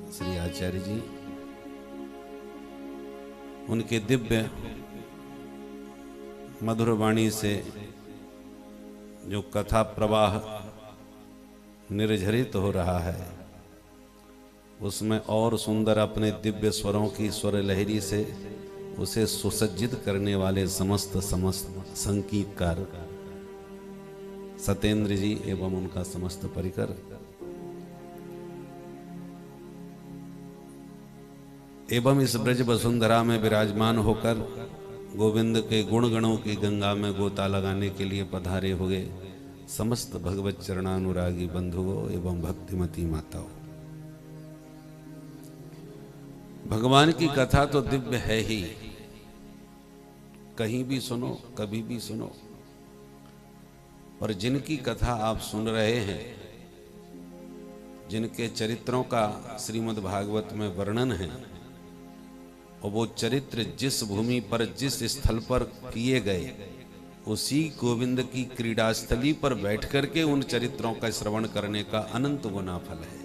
श्री आचार्य जी, उनके दिव्य मधुर वाणी से जो कथा प्रवाह निर्झरित हो रहा है, उसमें और सुंदर अपने दिव्य स्वरों की स्वर लहरी से उसे सुसज्जित करने वाले समस्त संगीतकार सतेंद्र जी एवं उनका समस्त परिकर एवं इस ब्रज वसुंधरा में विराजमान होकर गोविंद के गुण गणों की गंगा में गोता लगाने के लिए पधारे हुए समस्त भगवत चरणानुरागी बंधुओं एवं भक्तिमती माताओं, भगवान की कथा तो दिव्य है ही। कहीं भी सुनो, कभी भी सुनो, और जिनकी कथा आप सुन रहे हैं, जिनके चरित्रों का श्रीमद् भागवत में वर्णन है, और वो चरित्र जिस भूमि पर जिस स्थल पर किए गए, उसी गोविंद की क्रीड़ास्थली पर बैठ करके उन चरित्रों का श्रवण करने का अनंत गुना फल है।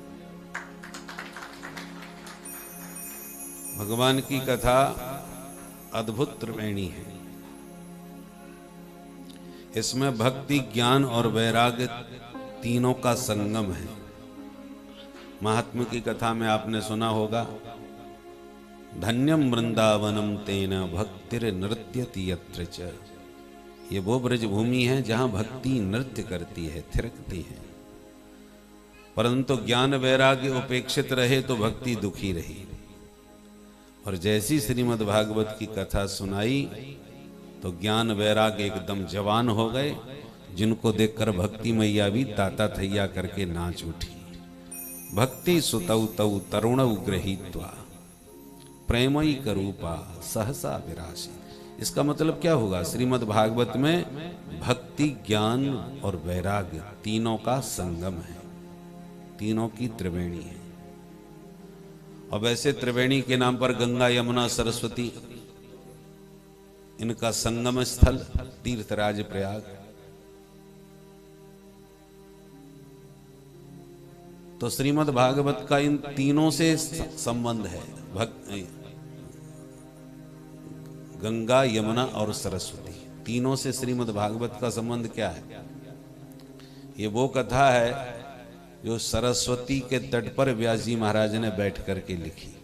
भगवान की कथा अद्भुत त्रिवेणी है। इसमें भक्ति, ज्ञान और वैराग्य तीनों का संगम है। महात्मा की कथा में आपने सुना होगा, धन्यम वृंदावनम तेन भक्तिर नृत्यति यत्र च। ये वो ब्रज भूमि है जहां भक्ति नृत्य करती है, थिरकती है। परंतु ज्ञान वैराग्य उपेक्षित रहे तो भक्ति दुखी रही। और जैसी श्रीमद् भागवत की कथा सुनाई तो ज्ञान वैराग्य एकदम जवान हो गए, जिनको देखकर भक्ति मैया भी ताता थैया करके नाच उठी। भक्ति सुतौ तौ तरुणौ गृहीत्वा प्रेमयी करूपा सहसा विरासी। इसका मतलब क्या होगा? श्रीमद् भागवत में भक्ति, ज्ञान और वैराग्य तीनों का संगम है, तीनों की त्रिवेणी है। और वैसे त्रिवेणी के नाम पर गंगा, यमुना, सरस्वती, इनका संगम स्थल तीर्थराज प्रयाग। तो श्रीमद् भागवत का इन तीनों से संबंध है। गंगा, यमुना और सरस्वती, तीनों से श्रीमद् भागवत का संबंध क्या है? ये वो कथा है जो सरस्वती के तट पर व्यास जी महाराज ने बैठ करके लिखी।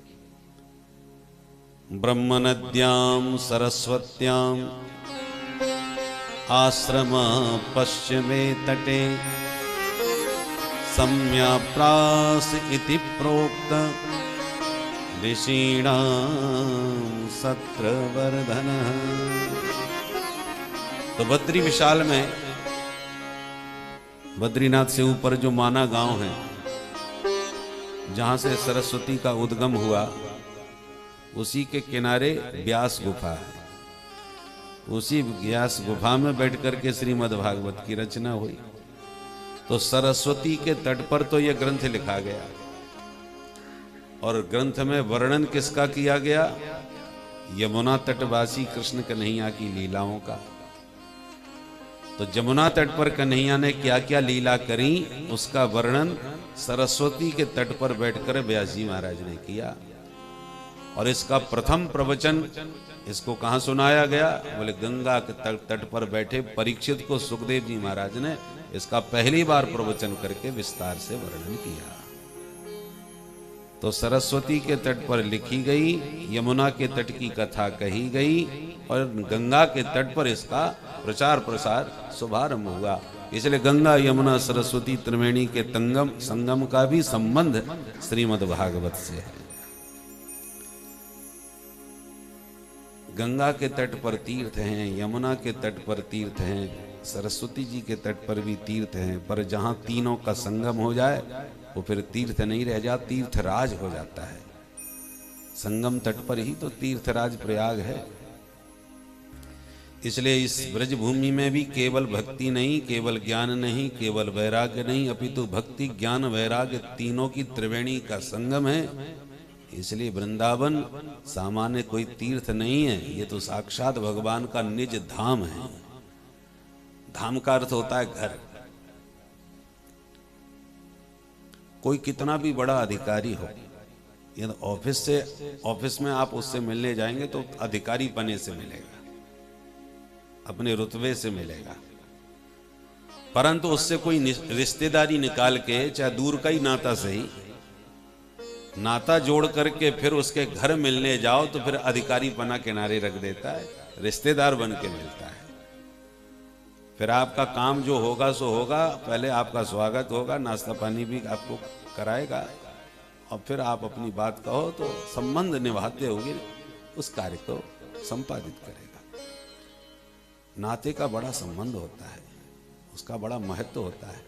ब्रह्म नद्यां सरस्वत्यां आश्रम पश्चिमे तटे सम्याप्रास इति प्रोक्त ऋषीणां सत्रवर्धन। तो बद्री विशाल में, बद्रीनाथ से ऊपर जो माना गांव है, जहां से सरस्वती का उद्गम हुआ, उसी के किनारे व्यास गुफा है। उसी व्यास गुफा में बैठ करके श्रीमद् भागवत की रचना हुई। तो सरस्वती के तट पर तो यह ग्रंथ लिखा गया, और ग्रंथ में वर्णन किसका किया गया? यमुना तटवासी कृष्ण कन्हैया की लीलाओं का। तो जमुना तट पर कन्हैया ने क्या क्या लीला करी, उसका वर्णन सरस्वती के तट पर बैठकर व्यास जी महाराज ने किया। और इसका प्रथम प्रवचन इसको कहां सुनाया गया? बोले गंगा के तट पर बैठे परीक्षित को सुखदेव जी महाराज ने इसका पहली बार प्रवचन करके विस्तार से वर्णन किया। तो सरस्वती के तट पर लिखी गई, यमुना के तट की कथा कही गई, और गंगा के तट पर इसका प्रचार प्रसार शुभारंभ हुआ। इसलिए गंगा, यमुना, सरस्वती त्रिवेणी के संगम का भी संबंध श्रीमद् भागवत से है। गंगा के तट पर तीर्थ हैं, यमुना के तट पर तीर्थ हैं, सरस्वती जी के तट पर भी तीर्थ हैं, पर जहां तीनों का संगम हो जाए वो फिर तीर्थ नहीं रह जाता, तीर्थराज हो जाता है। संगम तट पर ही तो तीर्थराज प्रयाग है। इसलिए इस ब्रज भूमि में भी केवल भक्ति नहीं, केवल ज्ञान नहीं, केवल वैराग्य नहीं, अपितु भक्ति, ज्ञान, वैराग्य तीनों की त्रिवेणी का संगम है। इसलिए वृंदावन सामान्य कोई तीर्थ नहीं है, ये तो साक्षात भगवान का निज धाम है। धाम का अर्थ होता है घर। कोई कितना भी बड़ा अधिकारी हो, ये ऑफिस में आप उससे मिलने जाएंगे तो अधिकारी पने से मिलेगा, अपने रुतबे से मिलेगा, परंतु उससे कोई रिश्तेदारी निकाल के, चाहे दूर का ही नाता सही, नाता जोड़ करके फिर उसके घर मिलने जाओ तो फिर अधिकारी पना किनारे रख देता है, रिश्तेदार बन के मिलता है। फिर आपका काम जो होगा सो होगा, पहले आपका स्वागत होगा, नाश्ता पानी भी आपको कराएगा और फिर आप अपनी बात कहो तो संबंध निभाते हुए उस कार्य को संपादित करेगा। नाते का बड़ा संबंध होता है, उसका बड़ा महत्व होता है।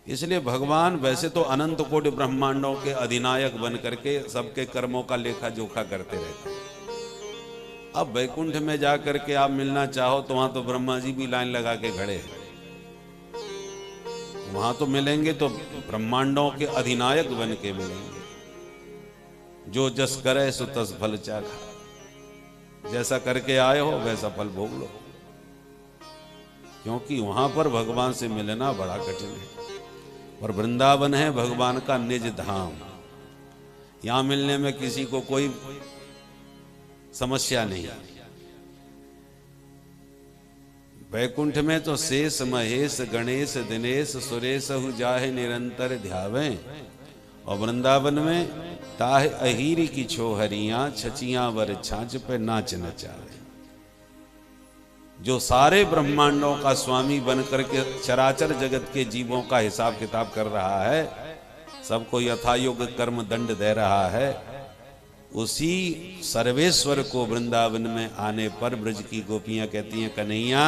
इसलिए भगवान वैसे तो अनंत कोटि ब्रह्मांडों के अधिनायक बन करके सबके कर्मों का लेखा जोखा करते रहते हैं। अब वैकुंठ में जा करके आप मिलना चाहो तो वहां तो ब्रह्मा जी भी लाइन लगा के खड़े हैं, वहां तो मिलेंगे तो ब्रह्मांडों के अधिनायक बन के मिलेंगे। जो जस करे सो तस फल चाखा, जैसा करके आए हो वैसा फल भोग लो, क्योंकि वहां पर भगवान से मिलना बड़ा कठिन है। और वृंदावन है भगवान का निज धाम, यहां मिलने में किसी को कोई समस्या नहीं। वैकुंठ में तो शेष महेश गणेश दिनेश सुरेश हु जाहे निरंतर ध्यावे, और वृंदावन में ताहे अहीरी की छोहरियां छचियां वर छाछ पे नाच नचावे। जो सारे ब्रह्मांडों का स्वामी बन करके चराचर जगत के जीवों का हिसाब किताब कर रहा है, सबको यथायोग्य कर्म दंड दे रहा है, उसी सर्वेश्वर को वृंदावन में आने पर ब्रज की गोपियां कहती हैं, कन्हैया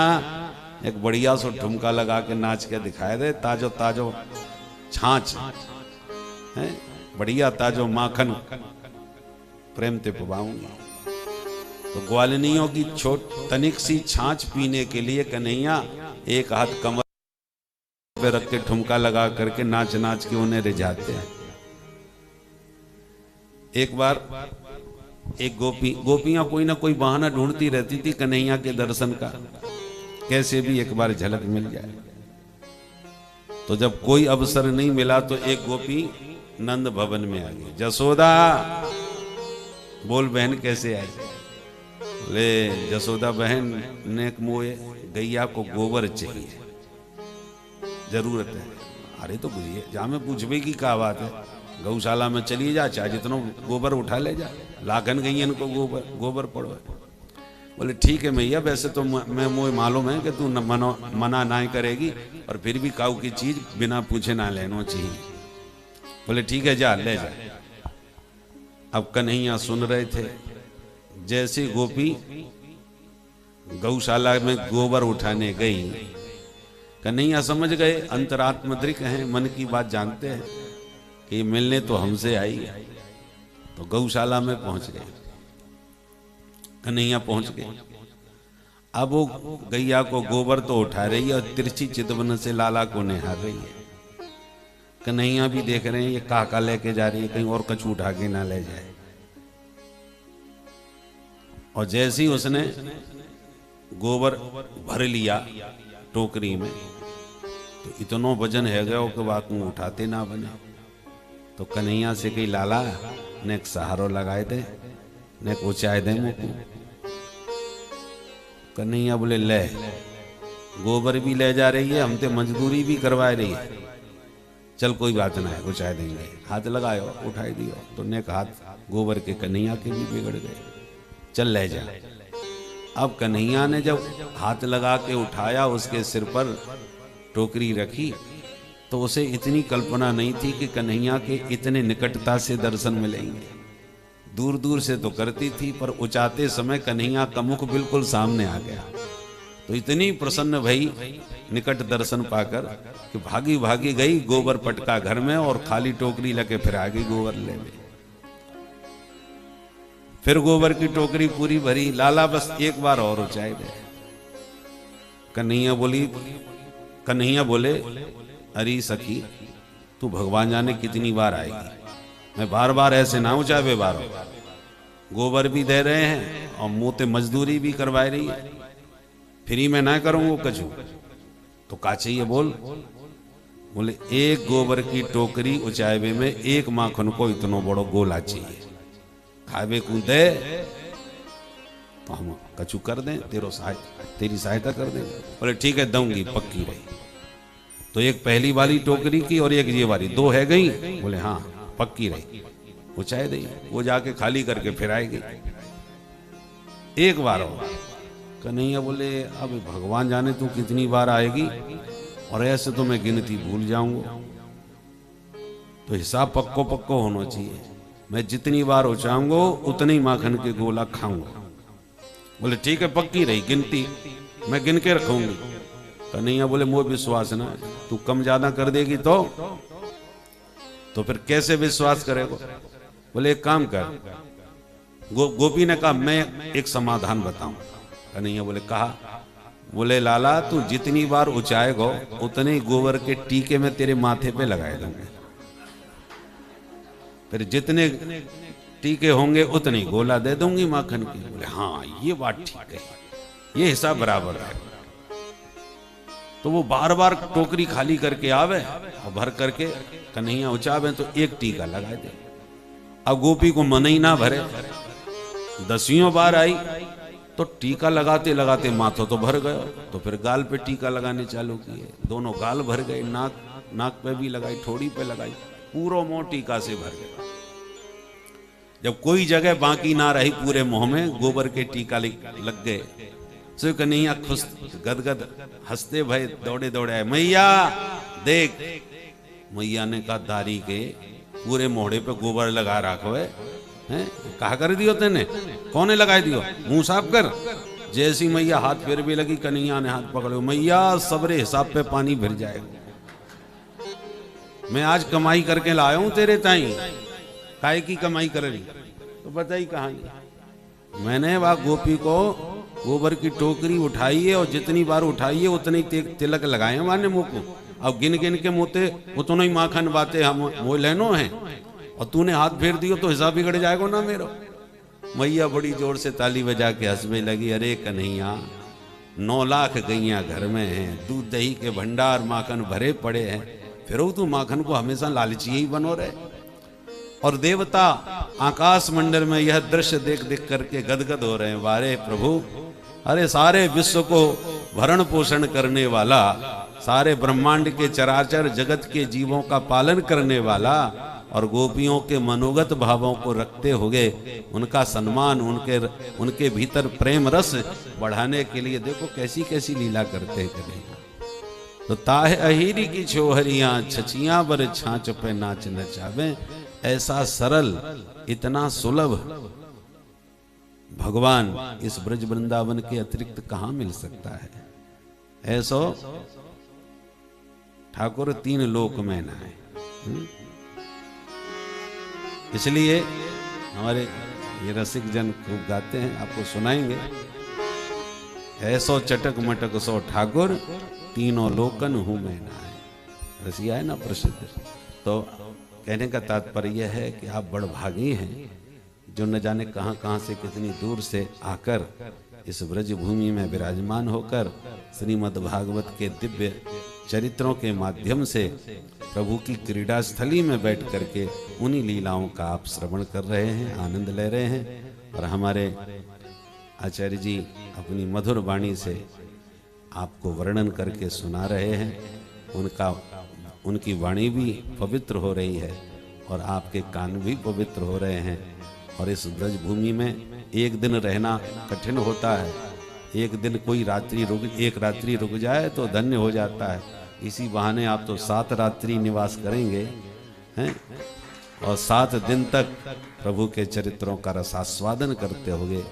एक बढ़िया सो ठुमका लगा के नाच के दिखाए दे, ताजो ताजो छाछ है, बढ़िया ताजो माखन प्रेम ते पवाऊंगी। तो ग्वालिनियों की छोट तनिक सी छाछ पीने के लिए कन्हैया एक हाथ कमर पे रख के ठुमका लगा करके नाच नाच के उन्हें रिझाते हैं। एक बार एक गोपियां कोई ना कोई बहाना ढूंढती रहती थी कन्हैया के दर्शन का, कैसे भी एक बार झलक मिल जाए। तो जब कोई अवसर नहीं मिला तो एक गोपी नंद भवन में आ गई। जसोदा, बोल बहन कैसे आई? ले जसोदा बहन ने मोए गैया को गोबर चाहिए, जरूरत है। अरे तो बुझिए जहां में पूछबे की क्या बात है, गौशाला में चली जा, चाहे जितना गोबर उठा ले जा, लाखन गैयन को गोबर पड़ो। बोले ठीक है मैया, वैसे तो मैं मोए मालूम है कि तू मना ना करेगी, और फिर भी काऊ की चीज बिना पूछे ना लेना चाहिए। बोले ठीक है जा ले जा। अब कन्हैया सुन रहे थे, जैसे गोपी गौशाला में गोबर उठाने गई, कन्हैया समझ गए अंतरात्मद्रिक हैं, मन की बात जानते हैं कि मिलने तो हमसे आई है। तो गौशाला में पहुंच गए, कन्हैया पहुंच गए। अब वो गैया को गोबर तो उठा रही है और तिरछी चितवन से लाला को निहार रही है। कन्हैया भी देख रहे हैं ये काका लेके जा रही है, कहीं और कछु उठा के ना ले जाए। और जैसे ही उसने गोबर भर लिया टोकरी में, तो इतनो वजन है गया कि वाकू उठाते ना बने। तो कन्हैया से कही लाला ने एक सहारो लगाए दे, ने ऊंचाए दे मुँह को। कन्हैया बोले ले, गोबर भी ले जा रही है, हम ते मजदूरी भी करवा रही है, चल कोई बात ना है ऊंचाए देंगे। हाथ लगायो, उठाई दियो, तो नेक हाथ गोबर के कन्हैया के भी बिगड़ गए, चल ले जा। अब कन्हैया ने जब हाथ लगा के उठाया, उसके सिर पर टोकरी रखी, तो उसे इतनी कल्पना नहीं थी कि कन्हैया के इतने निकटता से दर्शन मिलेंगे। दूर दूर से तो करती थी, पर उचाते समय कन्हैया का मुख बिल्कुल सामने आ गया। तो इतनी प्रसन्न भई निकट दर्शन पाकर कि भागी भागी गई, गोबर पटका घर में और खाली टोकरी लेके फिर आ गई गोबर ले गई। फिर गोबर की टोकरी पूरी भरी, लाला बस एक बार और ऊंचाई दे। कन्हैया बोले अरे सखी, तू भगवान जाने कितनी बार आएगी, मैं बार बार ऐसे ना ऊंचावे बारो, गोबर भी दे रहे हैं और मुंह ते मजदूरी भी करवा रही है, फ्री में ना करूंगा कछु, तो का चाहिए बोल। बोले एक गोबर की टोकरी उचायबे में एक माखन को इतनो बड़ो गोला चाहिए, खावे कूदे तो हम कछु कर दें, तेरी सहायता कर दें। बोले ठीक है दूंगी, पक्की रही। तो एक पहली वाली टोकरी की और एक ये वाली, दो है गई। बोले हाँ पक्की रही, उचाए दी। वो जाके खाली करके फिर आएगी। एक बार हो कन्हैया बोले अब भगवान जाने तू कितनी बार आएगी, और ऐसे तो मैं गिनती भूल जाऊंगा। तो हिसाब पक्को पक्को होना चाहिए, मैं जितनी बार उचाऊंगा उतनी माखन के गोला खाऊंगा। बोले ठीक है पक्की रही, गिनती मैं गिन के रखूंगी। कन्हैया बोले मोह विश्वास ना, तू कम ज्यादा कर देगी तो फिर कैसे विश्वास करेगा। बोले एक काम कर, गोपी ने कहा मैं एक समाधान बताऊं। कन्हैया बोले कहा। बोले लाला तू जितनी बार उचाएगा उतने ही गोबर के टीके में तेरे माथे पे लगाए दूंगे, फिर जितने टीके होंगे उतनी गोला दे दूंगी माखन की। बोले हाँ ये बात ठीक है, ये हिसाब बराबर है। तो वो बार बार टोकरी खाली करके आवे और भर करके कन्हैया उचावे तो एक टीका लगा दे। अब गोपी को मन ही ना भरे, 10वीं बार आई तो टीका लगाते लगाते माथो तो भर गयो, तो फिर गाल पे टीका लगाने चालू किए। दोनों गाल भर गए, नाक पे भी लगाई, ठोड़ी पे लगाई, पूरा मुंह टीका से भर गया। जब कोई जगह बाकी ना रही पूरे मुंह में, गोबर के टीका लग गए। सो कन्हैया खुश गदगद हंसते भय दौड़े दौड़े आए, मैया देख। मैया ने कहा दारी के पूरे मोहड़े पे गोबर लगा रखो है, कहा कर दियो तेने, कौने लगाए दियो, मुंह साफ कर। जैसी मैया हाथ फेर भी लगी, कन्हैया ने हाथ पकड़ो, मैया सबरे हिसाब पे पानी भर जाएगा, मैं आज कमाई करके लाया हूं तेरे ताई। काय की कमाई कर रही तो बताई कहानी। मैंने वह गोपी को गोबर की टोकरी उठाई है और जितनी बार उठाई है उतने तिलक लगाए हैं माने मुंह को। अब गिन गिन के मोते उतनो ही माखन बाते हम वो लेनो है, और तूने हाथ फेर दियो तो हिसाब बिगड़ जाएगा ना मेरा। मैया बड़ी जोर से ताली बजा के हंसने लगी, अरे कन्हैया 9 लाख गैया घर में हैं, दूध दही के भंडार माखन भरे पड़े हैं, फिर तू माखन को हमेशा लालची ही बनो रहे। और देवता आकाश मंडल में यह दृश्य देख देख करके गदगद हो रहे हैं, वारे प्रभु, अरे सारे विश्व को भरण पोषण करने वाला, सारे ब्रह्मांड के चराचर जगत के जीवों का पालन करने वाला, और गोपियों के मनोगत भावों को रखते हुए उनका सम्मान, उनके भीतर प्रेम रस बढ़ाने के लिए देखो कैसी कैसी लीला करते हैं। तो ताहे अहीरी की छोहरियां छचियां बर छाछ पे नाच नचावे, ऐसा सरल इतना सुलभ भगवान इस ब्रज वृंदावन के अतिरिक्त कहां मिल सकता है। ऐसो ठाकुर 3 लोक में ना है। इसलिए हमारे ये रसिक जन खूब गाते हैं, आपको सुनाएंगे। ऐसो चटक मटक सो ठाकुर, तीनों लोकन हूं मैं ना है। रसिया है ना प्रसिद्ध। तो कहने का तात्पर्य यह है कि आप बड़ भागी हैं जो न जाने कहां कहां से कितनी दूर से आकर इस ब्रज भूमि में विराजमान होकर श्रीमद् भागवत के दिव्य चरित्रों के माध्यम से प्रभु की क्रीड़ा स्थली में बैठ करके उन्हीं लीलाओं का आप श्रवण कर रहे हैं, आनंद ले रहे हैं। और हमारे आचार्य जी अपनी मधुर वाणी से आपको वर्णन करके सुना रहे हैं। उनकी वाणी भी पवित्र हो रही है और आपके कान भी पवित्र हो रहे हैं। और इस ब्रज भूमि में एक दिन रहना कठिन होता है, एक दिन कोई एक रात्रि रुक जाए तो धन्य हो जाता है। इसी बहाने आप तो 7 रात्रि निवास करेंगे हैं, और 7 दिन तक प्रभु के चरित्रों का रसास्वादन करते हुए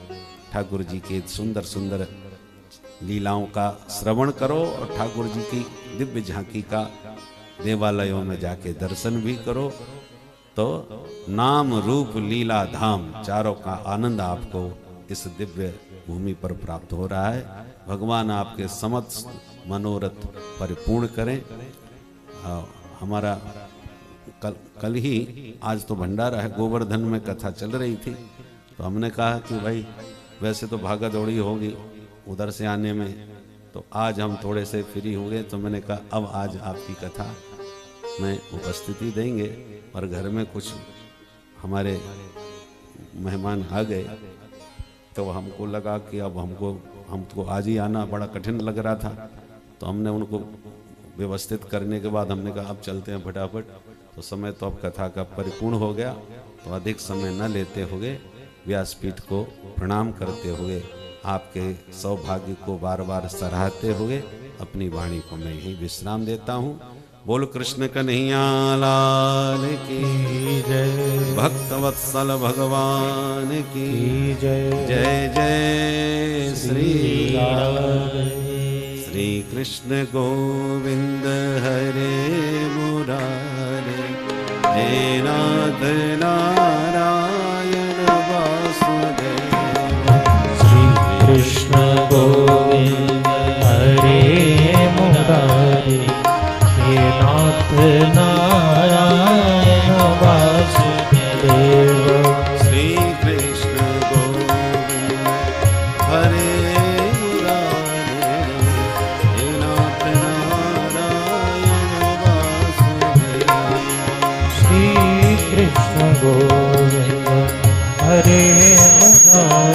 ठाकुर जी के सुंदर सुंदर लीलाओं का श्रवण करो, और ठाकुर जी की दिव्य झांकी का देवालयों में जाके दर्शन भी करो। तो नाम रूप लीला धाम चारों का आनंद आपको इस दिव्य भूमि पर प्राप्त हो रहा है। भगवान आपके समस्त मनोरथ परिपूर्ण करें। हमारा कल ही, आज तो भंडारा है, गोवर्धन में कथा चल रही थी, तो हमने कहा कि भाई वैसे तो भागा दौड़ी होगी उधर से आने में, तो आज हम थोड़े से फ्री हुए, तो मैंने कहा अब आज आपकी कथा उसमें उपस्थिति देंगे। और घर में कुछ हमारे मेहमान आ गए तो हमको लगा कि अब हमको आज ही आना बड़ा कठिन लग रहा था, तो हमने उनको व्यवस्थित करने के बाद हमने कहा अब चलते हैं फटाफट। तो समय तो अब कथा का परिपूर्ण हो गया, तो अधिक समय न लेते हुए व्यासपीठ को प्रणाम करते हुए आपके सौभाग्य को बार बार सराहते हुए अपनी वाणी को मैं यही विश्राम देता हूँ। बोल कृष्ण कन्हैया लाल की जय, भक्तवत्सल भगवान की जय। जय जय श्री श्री कृष्ण गोविंद हरे मुरारे, हे नाथ नारायण वासुदेव। श्री कृष्ण गोविंद हरे मुरारे, हे नाथ नारायण वासुदेव। श्री कृष्ण गोविंद हरे मुरारे, हे नाथ नारायण वासुदेव। श्री कृष्ण गोविंद हरे मुरारे।